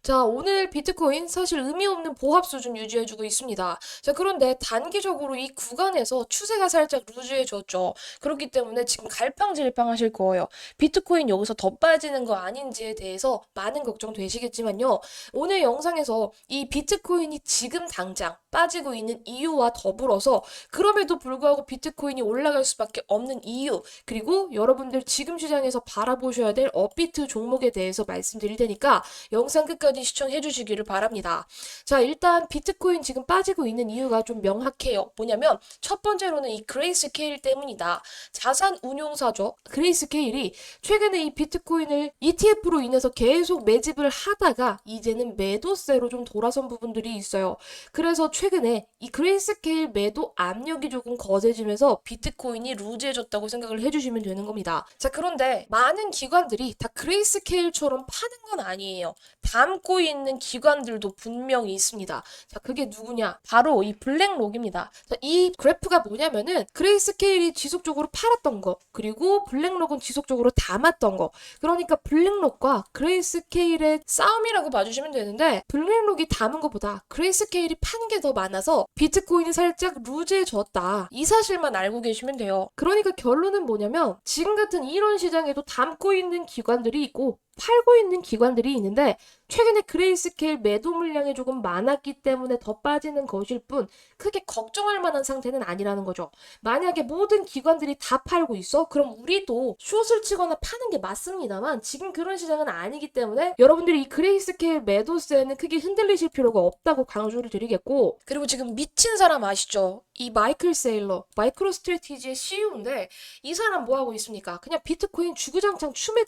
자, 오늘 비트코인 사실 의미 없는 보합 수준 유지해주고 있습니다. 자, 그런데 단기적으로 이 구간에서 추세가 살짝 루즈해졌죠. 그렇기 때문에 지금 갈팡질팡하실 거예요. 비트코인 여기서 더 빠지는 거 아닌지에 대해서 많은 걱정 되시겠지만요. 오늘 영상에서 이 비트코인이 지금 당장 빠지고 있는 이유와 더불어서 그럼에도 불구하고 비트코인이 올라갈 수밖에 없는 이유, 그리고 여러분들 지금 시장에서 바라보셔야 될 업비트 종목에 대해서 말씀드릴 테니까 영상 끝까지 시청해 주시기를 바랍니다. 자, 일단 비트코인 지금 빠지고 있는 이유가 좀 명확해요. 뭐냐면 첫 번째로는 이 그레이스케일 때문이다. 자산 운용사죠. 그레이스케일이 최근에 이 비트코인을 ETF로 인해서 계속 매집을 하다가 이제는 매도세로 좀 돌아선 부분들이 있어요. 그래서 최근에 이 그레이스케일 매도 압력이 조금 거세지면서 비트코인이 루즈해졌다고 생각을 해주시면 되는 겁니다. 자, 그런데 많은 기관들이 다 그레이스케일처럼 파는 건 아니에요. 담고 있는 기관들도 분명히 있습니다. 자, 그게 누구냐? 바로 이 블랙록입니다. 자, 이 그래프가 뭐냐면은 그레이스케일이 지속적으로 팔았던 거, 그리고 블랙록은 지속적으로 담았던 거. 그러니까 블랙록과 그레이스케일의 싸움이라고 봐주시면 되는데, 블랙록이 담은 것보다 그레이스케일이 파는 게 더 많아서 비트코인이 살짝 루즈해졌다. 이 사실만 알고 계시면 돼요. 그러니까 결론은 뭐냐면 지금 같은 이런 시장에도 담고 있는 기관들이 있고 팔고 있는 기관들이 있는데, 최근에 그레이스케일 매도 물량이 조금 많았기 때문에 더 빠지는 것일 뿐 크게 걱정할 만한 상태는 아니라는 거죠. 만약에 모든 기관들이 다 팔고 있어? 그럼 우리도 숏을 치거나 파는 게 맞습니다만 지금 그런 시장은 아니기 때문에 여러분들이 이 그레이스케일 매도세는 크게 흔들리실 필요가 없다고 강조를 드리겠고, 그리고 지금 미친 사람 아시죠? 이 마이클 세일러, 마이크로 스트래티지의 CEO인데 이 사람 뭐 하고 있습니까? 그냥 비트코인 주구장창 추매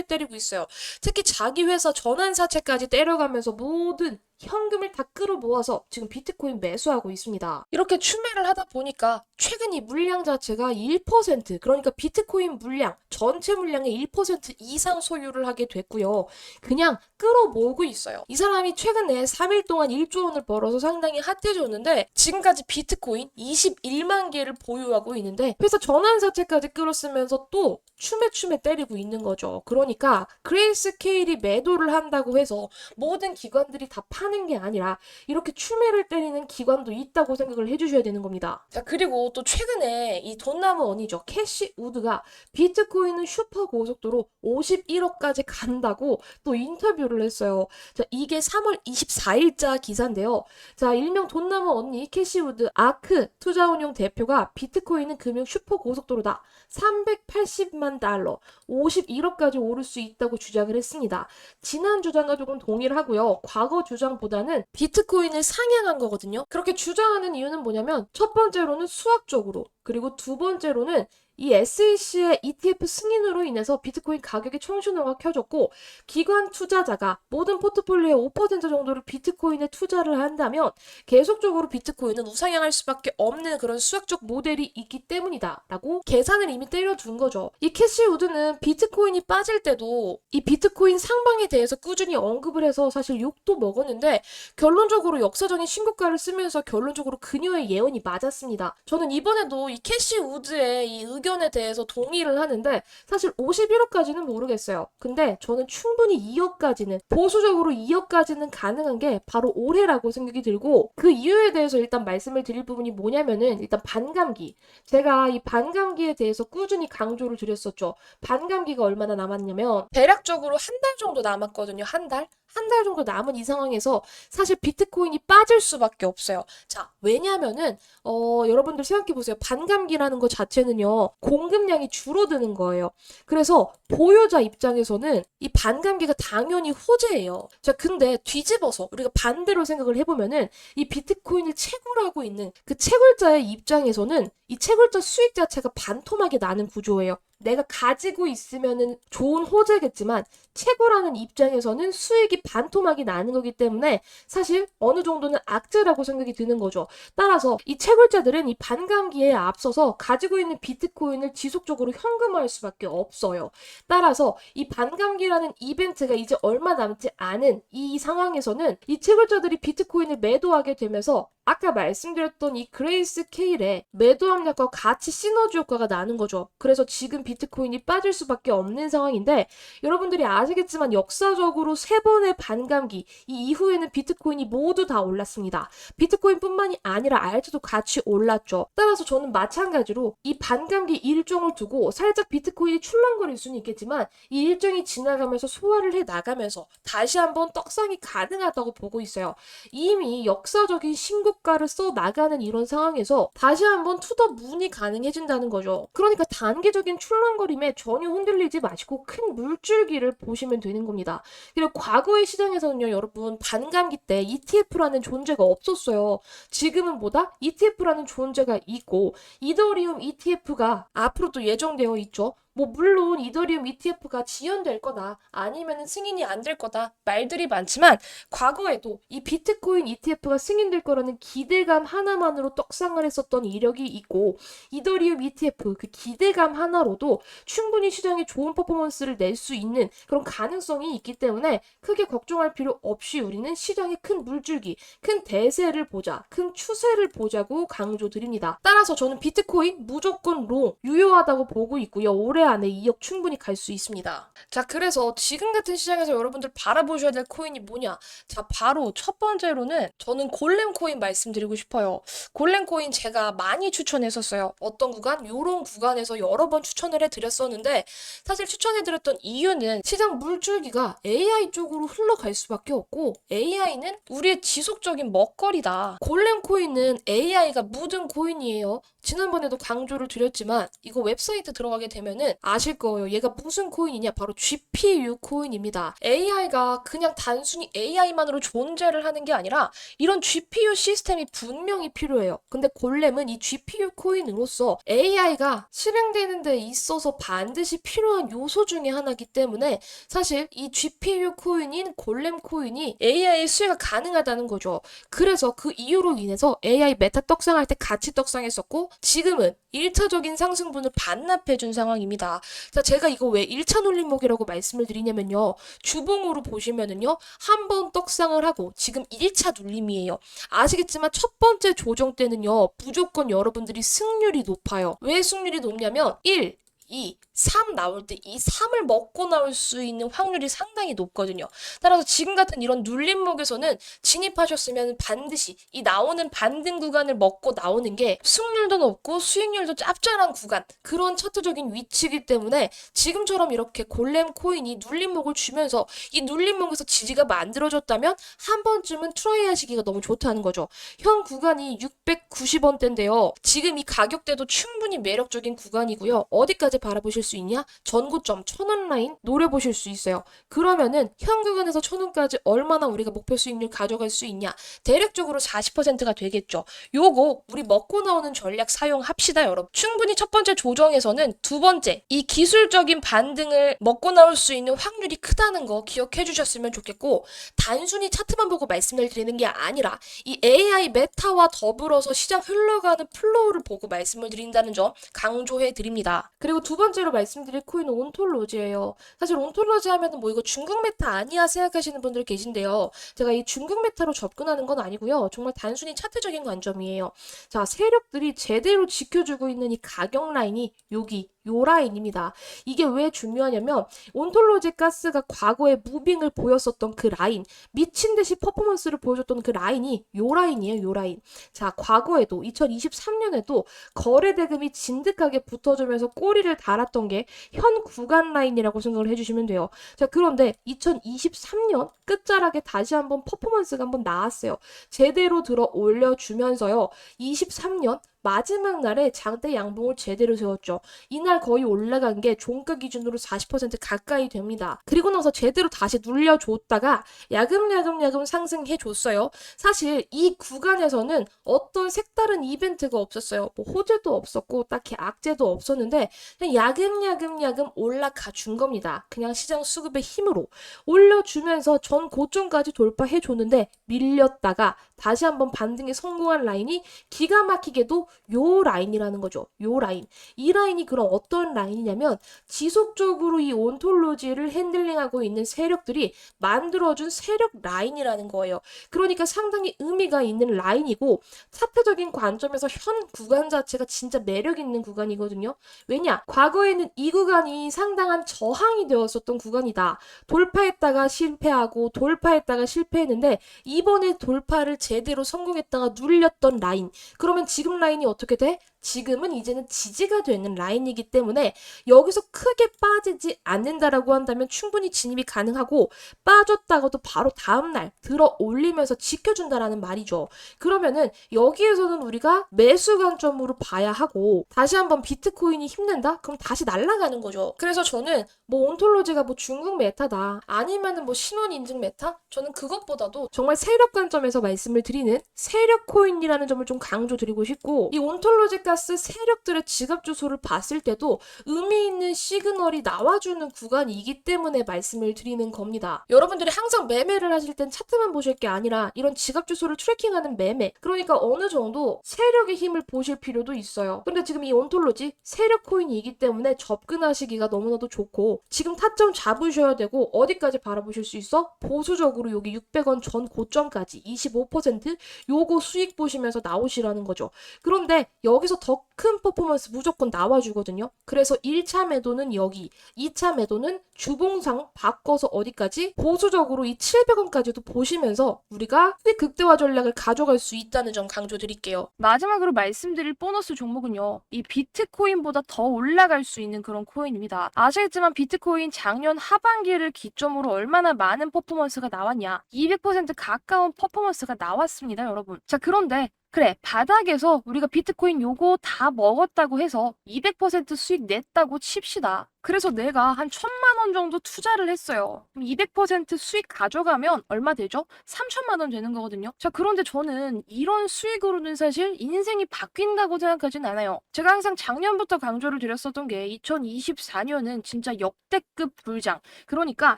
때리고 있어요. 특히 자기 회사 전환사채까지 때려가면서 모든 현금을 다 끌어모아서 지금 비트코인 매수하고 있습니다. 이렇게 추매를 하다 보니까 최근 이 물량 자체가 1%, 그러니까 비트코인 물량, 전체 물량의 1% 이상 소유를 하게 됐고요. 그냥 끌어모으고 있어요. 이 사람이 최근에 3일 동안 1조 원을 벌어서 상당히 핫해졌는데 지금까지 비트코인 21만 개를 보유하고 있는데 회사 전환사채까지 끌었으면서 또 추매 때리고 있는 거죠. 그러니까 그레이스케일이 매도를 한다고 해서 모든 기관들이 다 파는 게 아니라 이렇게 추매를 때리는 기관도 있다고 생각을 해주셔야 되는 겁니다. 자, 그리고 또 최근에 이 돈나무 언니죠. 캐시 우드가 비트코인은 슈퍼 고속도로 51억까지 간다고 또 인터뷰를 했어요. 자, 이게 3월 24일자 기사인데요. 자, 일명 돈나무 언니 캐시 우드 아크 투자운용 대표가 비트코인은 금융 슈퍼 고속도로다. 380만 달러, 51억까지 오를 수 있다고 주장을 했습니다. 지난 주장과 조금 동의를 하고요. 과거 주장보다는 비트코인을 상향한 거거든요. 그렇게 주장하는 이유는 뭐냐면 첫 번째로는 수학적으로, 그리고 두 번째로는 이 SEC의 ETF 승인으로 인해서 비트코인 가격이 청신호가 켜졌고, 기관 투자자가 모든 포트폴리오의 5% 정도를 비트코인에 투자를 한다면 계속적으로 비트코인은 우상향할 수밖에 없는 그런 수학적 모델이 있기 때문이다 라고 계산을 이미 때려둔 거죠. 이 캐시 우드는 비트코인이 빠질 때도 이 비트코인 상방에 대해서 꾸준히 언급을 해서 사실 욕도 먹었는데 결론적으로 역사적인 신고가를 쓰면서 결론적으로 그녀의 예언이 맞았습니다. 저는 이번에도 이 캐시 우드의 이 의견에 대해서 동의를 하는데 사실 51억까지는 모르겠어요. 근데 저는 충분히 2억까지는, 보수적으로 2억까지는 가능한 게 바로 올해라고 생각이 들고, 그 이유에 대해서 일단 말씀을 드릴 부분이 뭐냐면은 일단 반감기. 제가 이 반감기에 대해서 꾸준히 강조를 드렸었죠. 반감기가 얼마나 남았냐면 대략적으로 한 달 정도 남았거든요. 한 달? 한 달 정도 남은 이 상황에서 사실 비트코인이 빠질 수밖에 없어요. 자, 왜냐면은 여러분들 생각해보세요. 반감기라는 것 자체는요, 공급량이 줄어드는 거예요. 그래서 보유자 입장에서는 이 반감기가 당연히 호재예요. 자, 근데 뒤집어서 우리가 반대로 생각을 해보면은 이 비트코인을 채굴하고 있는 그 채굴자의 입장에서는 이 채굴자 수익 자체가 반토막이 나는 구조예요. 내가 가지고 있으면은 좋은 호재겠지만 채굴하는 입장에서는 수익이 반토막이 나는 거기 때문에 사실 어느 정도는 악재라고 생각이 드는 거죠. 따라서 이 채굴자들은 이 반감기에 앞서서 가지고 있는 비트코인을 지속적으로 현금화할 수밖에 없어요. 따라서 이 반감기라는 이벤트가 이제 얼마 남지 않은 이 상황에서는 이 채굴자들이 비트코인을 매도하게 되면서 아까 말씀드렸던 이 그레이스 케일의 매도 압력과 같이 시너지 효과가 나는 거죠. 그래서 지금 비트코인이 빠질 수밖에 없는 상황인데 여러분들이 아시겠지만 역사적으로 세 번의 반감기 이 이후에는 비트코인이 모두 다 올랐습니다. 비트코인뿐만이 아니라 알트도 같이 올랐죠. 따라서 저는 마찬가지로 이 반감기 일정을 두고 살짝 비트코인이 출렁거릴 수는 있겠지만 이 일정이 지나가면서 소화를 해 나가면서 다시 한번 떡상이 가능하다고 보고 있어요. 이미 역사적인 신고가를 써 나가는 이런 상황에서 다시 한번 투더 문이 가능해진다는 거죠. 그러니까 단기적인 출렁거림에 전혀 흔들리지 마시고 큰 물줄기를 보시면 되는 겁니다. 그리고 과거의 시장에서는요, 여러분 반감기 때 ETF라는 존재가 없었어요. 지금은 뭐다? ETF라는 존재가 있고 이더리움 ETF가 앞으로도 예정되어 있죠. 뭐 물론 이더리움 ETF가 지연될 거다 아니면 승인이 안 될 거다 말들이 많지만 과거에도 이 비트코인 ETF가 승인될 거라는 기대감 하나만으로 떡상을 했었던 이력이 있고 이더리움 ETF 그 기대감 하나로도 충분히 시장에 좋은 퍼포먼스를 낼 수 있는 그런 가능성이 있기 때문에 크게 걱정할 필요 없이 우리는 시장의 큰 물줄기, 큰 대세를 보자, 큰 추세를 보자고 강조드립니다. 따라서 저는 비트코인 무조건 롱 유효하다고 보고 있고요. 올해 안에 2억 충분히 갈 수 있습니다. 자, 그래서 지금 같은 시장에서 여러분들 바라보셔야 될 코인이 뭐냐? 자, 바로 첫 번째로는 저는 골렘 코인 말씀드리고 싶어요. 골렘 코인 제가 많이 추천했었어요. 어떤 구간? 요런 구간에서 여러 번 추천을 해드렸었는데 사실 추천해드렸던 이유는 시장 물줄기가 AI 쪽으로 흘러갈 수밖에 없고 AI는 우리의 지속적인 먹거리다. 골렘 코인은 AI가 묻은 코인이에요. 지난번에도 강조를 드렸지만 이거 웹사이트 들어가게 되면은 아실 거예요. 얘가 무슨 코인이냐? 바로 GPU 코인입니다. AI가 그냥 단순히 AI만으로 존재를 하는 게 아니라 이런 GPU 시스템이 분명히 필요해요. 근데 골렘은 이 GPU 코인으로서 AI가 실행되는 데 있어서 반드시 필요한 요소 중에 하나이기 때문에 사실 이 GPU 코인인 골렘 코인이 AI의 수혜가 가능하다는 거죠. 그래서 그 이유로 인해서 AI 메타 떡상할 때 같이 떡상했었고 지금은 1차적인 상승분을 반납해준 상황입니다. 자, 제가 이거 왜 1차 눌림목이라고 말씀을 드리냐면요. 주봉으로 보시면은요. 한 번 떡상을 하고 지금 1차 눌림이에요. 아시겠지만 첫 번째 조정 때는요. 무조건 여러분들이 승률이 높아요. 왜 승률이 높냐면 1, 2, 3 나올 때 이 3을 먹고 나올 수 있는 확률이 상당히 높거든요. 따라서 지금 같은 이런 눌림목에서는 진입하셨으면 반드시 이 나오는 반등 구간을 먹고 나오는 게 승률도 높고 수익률도 짭짤한 구간 그런 차트적인 위치이기 때문에 지금처럼 이렇게 골렘 코인이 눌림목을 주면서 이 눌림목에서 지지가 만들어졌다면 한 번쯤은 트라이 하시기가 너무 좋다는 거죠. 현 구간이 690원대인데요. 지금 이 가격대도 충분히 매력적인 구간이고요. 어디까지 바라보실 수 있냐? 전고점 1000원 라인 노려보실 수 있어요. 그러면은 현 구간에서 1000원까지 얼마나 우리가 목표 수익률 가져갈 수 있냐? 대략적으로 40%가 되겠죠. 요거 우리 먹고 나오는 전략 사용합시다, 여러분. 충분히 첫 번째 조정에서는 두 번째 이 기술적인 반등을 먹고 나올 수 있는 확률이 크다는 거 기억해 주셨으면 좋겠고 단순히 차트만 보고 말씀을 드리는 게 아니라 이 AI 메타와 더불어서 시장 흘러가는 플로우를 보고 말씀을 드린다는 점 강조해 드립니다. 그리고 두 번째로 말씀드릴 코인은 온톨로지예요. 사실 온톨로지 하면은 뭐 이거 중국 메타 아니야 생각하시는 분들 계신데요. 제가 이 중국 메타로 접근하는 건 아니고요. 정말 단순히 차트적인 관점이에요. 자, 세력들이 제대로 지켜주고 있는 이 가격 라인이 여기 요 라인입니다. 이게 왜 중요하냐면 온톨로지 가스가 과거에 무빙을 보였었던 그 라인, 미친 듯이 퍼포먼스를 보여줬던 그 라인이 요 라인이에요. 요 라인. 자, 과거에도 2023년에도 거래 대금이 진득하게 붙어주면서 꼬리를 달았던 게 현 구간 라인이라고 생각을 해주시면 돼요. 자, 그런데 2023년 끝자락에 다시 한번 퍼포먼스가 한번 나왔어요. 제대로 들어 올려주면서요. 23년 마지막 날에 장대 양봉을 제대로 세웠죠. 이날 거의 올라간 게 종가 기준으로 40% 가까이 됩니다. 그리고 나서 제대로 다시 눌려줬다가 야금야금 상승해줬어요. 사실 이 구간에서는 어떤 색다른 이벤트가 없었어요. 뭐 호재도 없었고 딱히 악재도 없었는데 그냥 야금 올라가 준 겁니다. 그냥 시장 수급의 힘으로 올려주면서 전 고점까지 돌파해줬는데 밀렸다가 다시 한번 반등에 성공한 라인이 기가 막히게도 요 라인이라는 거죠. 요 라인. 이 라인이 그럼 어떤 라인이냐면 지속적으로 이 온톨로지를 핸들링하고 있는 세력들이 만들어준 세력 라인이라는 거예요. 그러니까 상당히 의미가 있는 라인이고 차트적인 관점에서 현 구간 자체가 진짜 매력 있는 구간이거든요. 왜냐? 과거에는 이 구간이 상당한 저항이 되었었던 구간이다. 돌파했다가 실패하고 돌파했다가 실패했는데 이번에 돌파를 제대로 성공했다가 눌렸던 라인. 그러면 지금 라인이 어떻게 돼? 지금은 이제는 지지가 되는 라인이기 때문에 여기서 크게 빠지지 않는다라고 한다면 충분히 진입이 가능하고 빠졌다가도 바로 다음날 들어 올리면서 지켜준다라는 말이죠. 그러면은 여기에서는 우리가 매수 관점으로 봐야 하고 다시 한번 비트코인이 힘낸다? 그럼 다시 날아가는 거죠. 그래서 저는 뭐 온톨로지가 뭐 중국 메타다 아니면은 뭐 신원 인증 메타? 저는 그것보다도 정말 세력 관점에서 말씀을 드리는 세력 코인이라는 점을 좀 강조드리고 싶고 이 온톨로지 가스 세력들의 지갑 주소를 봤을 때도 의미 있는 시그널이 나와주는 구간이기 때문에 말씀을 드리는 겁니다. 여러분들이 항상 매매를 하실 땐 차트만 보실 게 아니라 이런 지갑 주소를 트래킹하는 매매 그러니까 어느 정도 세력의 힘을 보실 필요도 있어요. 근데 지금 이 온톨로지 세력 코인이기 때문에 접근하시기가 너무나도 좋고 지금 타점 잡으셔야 되고 어디까지 바라보실 수 있어? 보수적으로 여기 600원 전 고점까지 25% 요거 수익 보시면서 나오시라는 거죠. 그런데 여기서 더 큰 퍼포먼스 무조건 나와주거든요. 그래서 1차 매도는 여기, 2차 매도는 주봉상 바꿔서 어디까지? 보수적으로 이 700원까지도 보시면서 우리가 수익 극대화 전략을 가져갈 수 있다는 점 강조드릴게요. 마지막으로 말씀드릴 보너스 종목은요. 이 비트코인보다 더 올라갈 수 있는 그런 코인입니다. 아시겠지만 비트코인 작년 하반기를 기점으로 얼마나 많은 퍼포먼스가 나왔냐. 200% 가까운 퍼포먼스가 나왔습니다, 여러분. 자, 그런데 그래, 바닥에서 우리가 비트코인 요거 다 먹었다고 해서 200% 수익 냈다고 칩시다. 그래서 내가 한 1,000만 원 정도 투자를 했어요. 그럼 200% 수익 가져가면 얼마 되죠? 3,000만 원 되는 거거든요. 자, 그런데 저는 이런 수익으로는 사실 인생이 바뀐다고 생각하진 않아요. 제가 항상 작년부터 강조를 드렸었던 게 2024년은 진짜 역대급 불장. 그러니까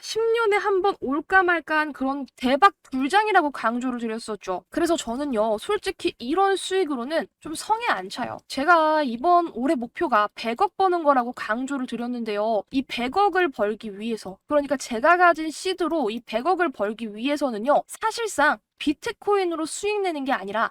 10년에 한 번 올까 말까한 그런 대박 불장이라고 강조를 드렸었죠. 그래서 저는요, 솔직히 이런 수익으로는 좀 성에 안 차요. 제가 이번 올해 목표가 100억 버는 거라고 강조를 드렸는데요. 이 100억을 벌기 위해서, 그러니까 제가 가진 시드로 이 100억을 벌기 위해서는요, 사실상 비트코인으로 수익 내는 게 아니라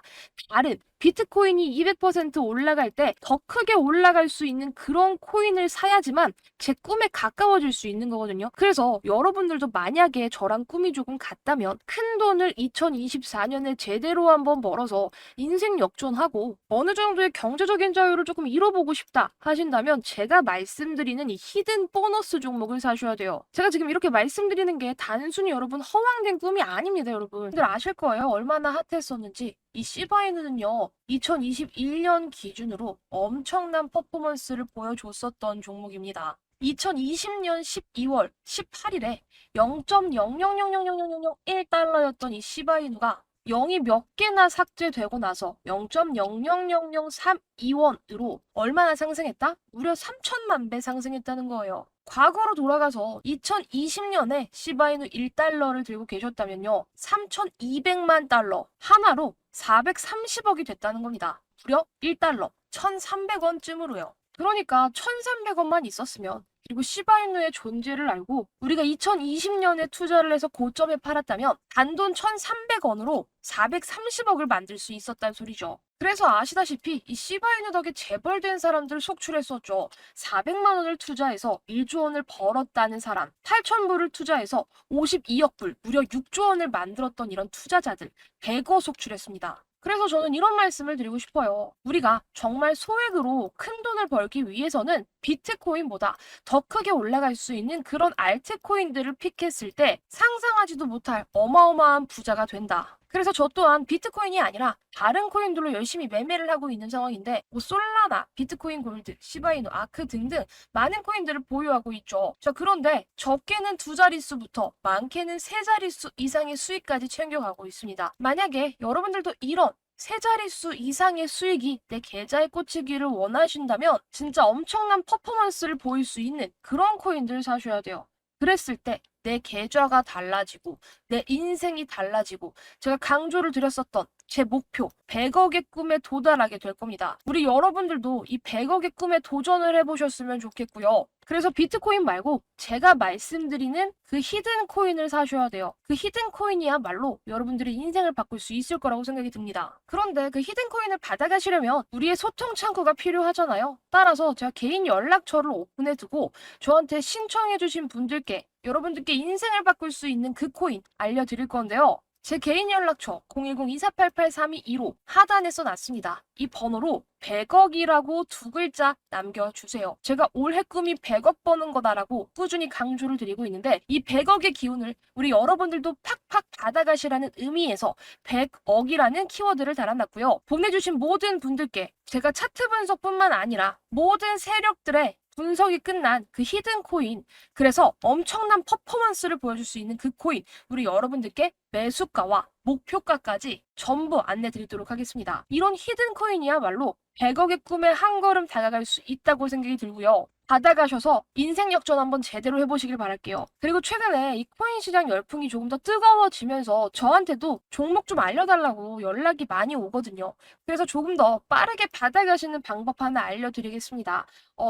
다른 비트코인이 200% 올라갈 때 더 크게 올라갈 수 있는 그런 코인을 사야지만 제 꿈에 가까워질 수 있는 거거든요. 그래서 여러분들도 만약에 저랑 꿈이 조금 같다면 큰 돈을 2024년에 제대로 한번 벌어서 인생 역전하고 어느 정도의 경제적인 자유를 조금 이뤄보고 싶다 하신다면 제가 말씀드리는 이 히든 보너스 종목을 사셔야 돼요. 제가 지금 이렇게 말씀드리는 게 단순히 여러분 허황된 꿈이 아닙니다, 여러분. 들 아실 거예요. 얼마나 핫했었는지. 이 시바이누는요, 2021년 기준으로 엄청난 퍼포먼스를 보여줬었던 종목입니다. 2020년 12월 18일에 0.0000001달러였던 이 시바이누가 0이 몇 개나 삭제되고 나서 0.000032원으로 얼마나 상승했다? 무려 3천만 배 상승했다는 거예요. 과거로 돌아가서 2020년에 시바이누 1달러를 들고 계셨다면요. 3,200만 달러 하나로 430억이 됐다는 겁니다. 무려 1달러 1,300원쯤으로요. 그러니까 1,300원만 있었으면 그리고 시바이누의 존재를 알고 우리가 2020년에 투자를 해서 고점에 팔았다면 단돈 1,300원으로 430억을 만들 수 있었다는 소리죠. 그래서 아시다시피 이 시바이누 덕에 재벌된 사람들 속출했었죠. 400만 원을 투자해서 1조 원을 벌었다는 사람, 8,000불을 투자해서 52억 불, 무려 6조 원을 만들었던 이런 투자자들 100억 속출했습니다. 그래서 저는 이런 말씀을 드리고 싶어요. 우리가 정말 소액으로 큰 돈을 벌기 위해서는 비트코인보다 더 크게 올라갈 수 있는 그런 알트코인들을 픽했을 때 상상하지도 못할 어마어마한 부자가 된다. 그래서 저 또한 비트코인이 아니라 다른 코인들로 열심히 매매를 하고 있는 상황인데 뭐 솔라나, 비트코인 골드, 시바이누, 아크 등등 많은 코인들을 보유하고 있죠. 자, 그런데 적게는 두 자릿수부터 많게는 세 자릿수 이상의 수익까지 챙겨가고 있습니다. 만약에 여러분들도 이런 세 자릿수 이상의 수익이 내 계좌에 꽂히기를 원하신다면 진짜 엄청난 퍼포먼스를 보일 수 있는 그런 코인들을 사셔야 돼요. 그랬을 때 내 계좌가 달라지고 내 인생이 달라지고 제가 강조를 드렸었던 제 목표 100억의 꿈에 도달하게 될 겁니다. 우리 여러분들도 이 100억의 꿈에 도전을 해보셨으면 좋겠고요. 그래서 비트코인 말고 제가 말씀드리는 그 히든 코인을 사셔야 돼요. 그 히든 코인이야말로 여러분들의 인생을 바꿀 수 있을 거라고 생각이 듭니다. 그런데 그 히든 코인을 받아가시려면 우리의 소통 창구가 필요하잖아요. 따라서 제가 개인 연락처를 오픈해두고 저한테 신청해주신 분들께 여러분들께 인생을 바꿀 수 있는 그 코인 알려드릴 건데요. 제 개인 연락처 010-2488-3215 하단에 써놨습니다. 이 번호로 100억이라고 두 글자 남겨주세요. 제가 올해 꿈이 100억 버는 거다라고 꾸준히 강조를 드리고 있는데 이 100억의 기운을 우리 여러분들도 팍팍 받아가시라는 의미에서 100억이라는 키워드를 달아놨고요. 보내주신 모든 분들께 제가 차트 분석뿐만 아니라 모든 세력들의 분석이 끝난 그 히든 코인, 그래서 엄청난 퍼포먼스를 보여줄 수 있는 그 코인, 우리 여러분들께 매수가와 목표가까지 전부 안내 드리도록 하겠습니다. 이런 히든 코인이야말로 100억의 꿈에 한 걸음 다가갈 수 있다고 생각이 들고요. 받아가셔서 인생 역전 한번 제대로 해보시길 바랄게요. 그리고 최근에 이 코인 시장 열풍이 조금 더 뜨거워지면서 저한테도 종목 좀 알려달라고 연락이 많이 오거든요. 그래서 조금 더 빠르게 받아가시는 방법 하나 알려드리겠습니다.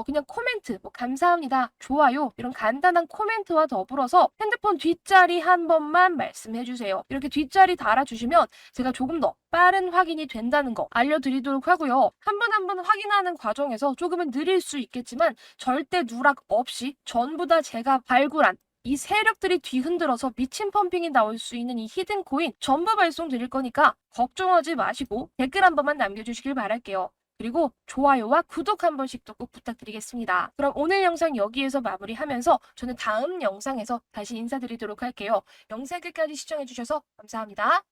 그냥 코멘트, 뭐 감사합니다, 좋아요 이런 간단한 코멘트와 더불어서 핸드폰 뒷자리 한 번만 말씀해주세요. 이렇게 뒷자리 달아주시면 제가 조금 더 빠른 확인이 된다는 거 알려드리도록 하고요. 한 번 한 번 확인하는 과정에서 조금은 느릴 수 있겠지만 절대 누락 없이 전부 다 제가 발굴한 이 세력들이 뒤흔들어서 미친 펌핑이 나올 수 있는 이 히든 코인 전부 발송 드릴 거니까 걱정하지 마시고 댓글 한 번만 남겨주시길 바랄게요. 그리고 좋아요와 구독 한 번씩도 꼭 부탁드리겠습니다. 그럼 오늘 영상 여기에서 마무리하면서 저는 다음 영상에서 다시 인사드리도록 할게요. 영상 끝까지 시청해주셔서 감사합니다.